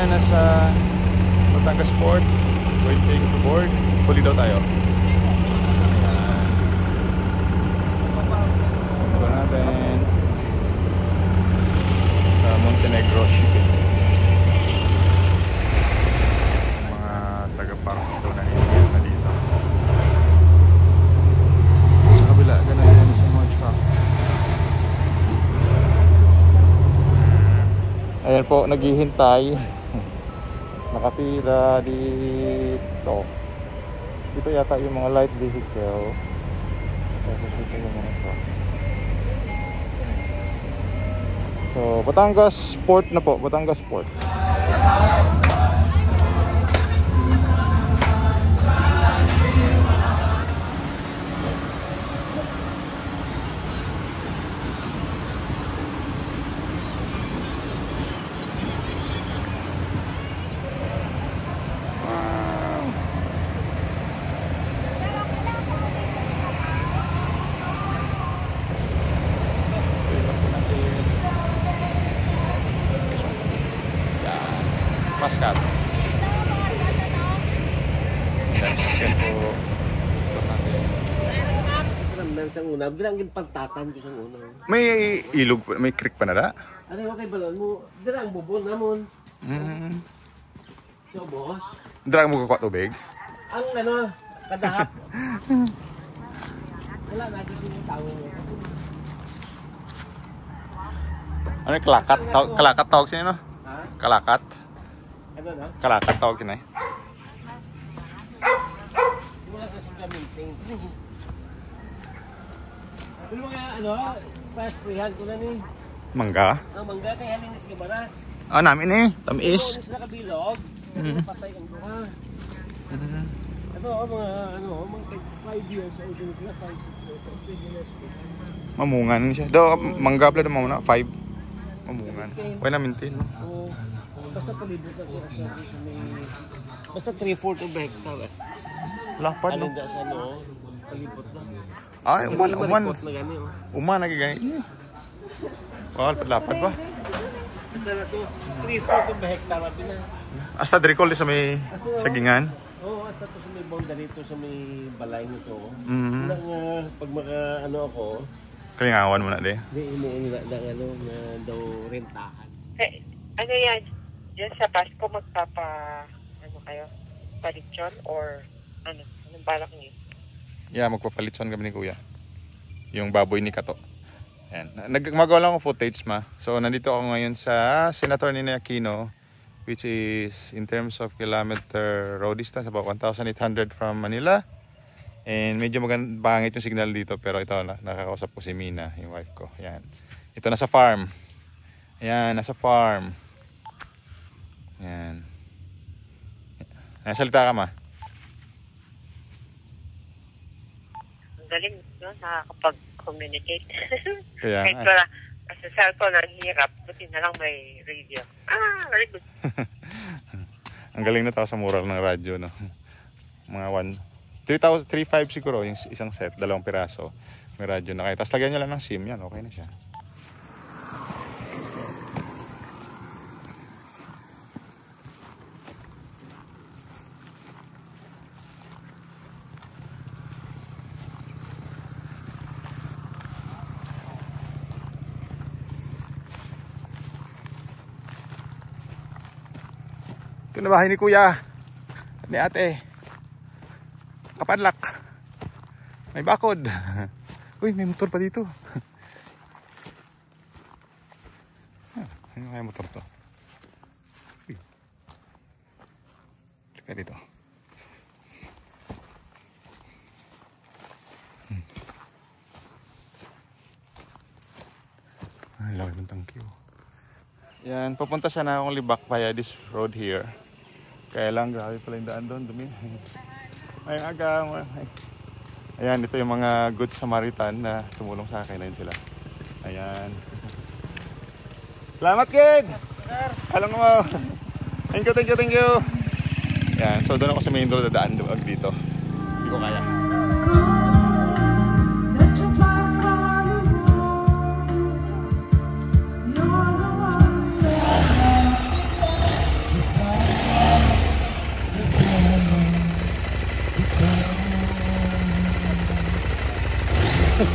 nasa Batangas Port. Waiting to board. Huli daw tayo. Ayan. Ito natin sa Montenegro shipping. Mga taga-park ito na hinihil na dito. Sa kabila, ganun din sa mga truck. Ayan po, naghihintay. Nakapila dito. Dito yata yung mga light vehicle. Dito yung mga truck. So, Batangas Port na po. Batangas Port. Pascal. Dan sekian po ito natin. Ramdam sang una, dirang pagtatan ko sang una. May ilog, may creek pa na da? Ano okay balon mo? Dirang bubon namon. So boss. Dirang mo kakuha tubig? Ang ano, kadahap. Wala na yung tao. Ano yung kalakat? Kalakat tawag sino, no? Ha? Kalakat? Ano na? Kalakat tawag yun eh. Wala kasi gamitin. Pero mga ano, pasprihan ko na ni. Mangga? Ang mangga kay halin sa Gabaras. Ah, namin eh. Tamis. Ano sila kabilog? Patay ang duha. Ano, mga 5 years old na sila, 5 years. Mamungan siya. Do, mangga pala naman na 5. Mamungan. Why na maintain, no? Oo. Basta palibot na siya sa may... Basta 3/4 of hectare. Lapad, no? Alin da sa ano, palibot lang. Ay, uman. Malipot na gani, oh. Uman, nagigani. Wow, lapad ba? Basta na to, 3/4 of hectare din na. Hasta dricol sa may sagingan. Oo, hasta to sa may boundary to sa may balay nito. Mm. Pag maka ano ako, Kalingawan mo na de. hindi inuuna na ano na daw rentahan. Eh, ano yan? Diyan sa Pasko ano kayo? Palitson or ano? Anong balak niyo? Yeah, magpapalitson kami ni Kuya. Yung baboy ni Kato. Ayan. Nagmagawa lang ako footage ma. So nandito ako ngayon sa Senator Ninoy Aquino, which is in terms of kilometer road distance about 1,800 from Manila. And medyo pangit yung signal dito, pero ito nakakausap ko si Mina, yung wife ko. Ayan. Ito nasa farm. Ayan, nasa farm. Ayan. Salita ka ma. Ang galing, no? Nakakapag-communicate. Kaya kahit wala, kasi sa cellphone ang hirap, buti na lang may radio. Very good. Ang galing na tao sa mural ng radyo, no? Mga 3,500 siguro yung isang set, 2 piraso. May radyo na kayo. Tapos lagyan nyo lang ng SIM, yan, okay na siya. Ito na bahay ni Kuya at ni Ate. Kapadlak. May bakod. Uy, may motor pa dito. Ano kaya motor to? Uy. Teka dito. Ay, laki ng tangki oh. Yan, papunta sana akong Libak via this road here. Kaya lang, grabe pala yung daan doon. Dumi. Ay, aga. Ayan, ito yung mga Good Samaritan na tumulong sa akin. Ayun sila. Ayan. Salamat, kid! Halong mo. Thank you. Ayan, so doon ako sa main road na daan dito. Hindi ko kaya.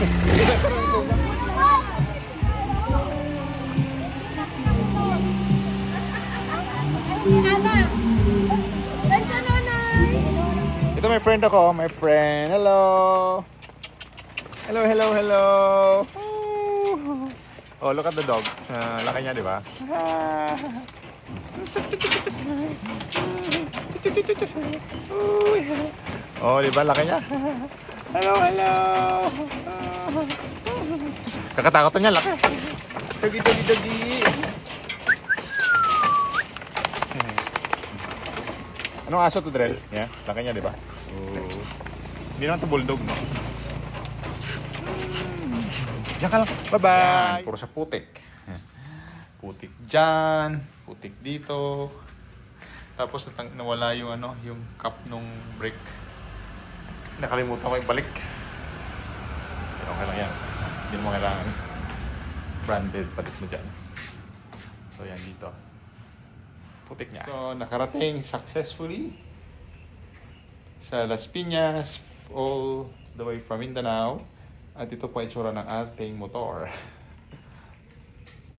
Isasarang ko ba? Ito may friend ako, my friend. Hello. Hello, hello, hello. Oh, look at the dog. Laki niya, di ba? Oh, di ba? Laki niya. Hello, hello. Kakatakot niya, laki. Dagi, dagi, dagi. Anong aso to, Drell? Yeah, laki niya, di ba? Oh. Hindi naman to bulldog, no? Diyan ka lang. Bye-bye. Puro sa putik. Putik dyan. Putik dito. Tapos nawala yung ano, yung cup nung brake. Nakalimutan ko yung balik. Pero okay lang yan. Hindi mo kailangan. Branded balik mo dyan. So yan dito. Putik niya. So nakarating successfully sa Las Piñas all the way from Mindanao. At ito po ay tsura ng ating motor.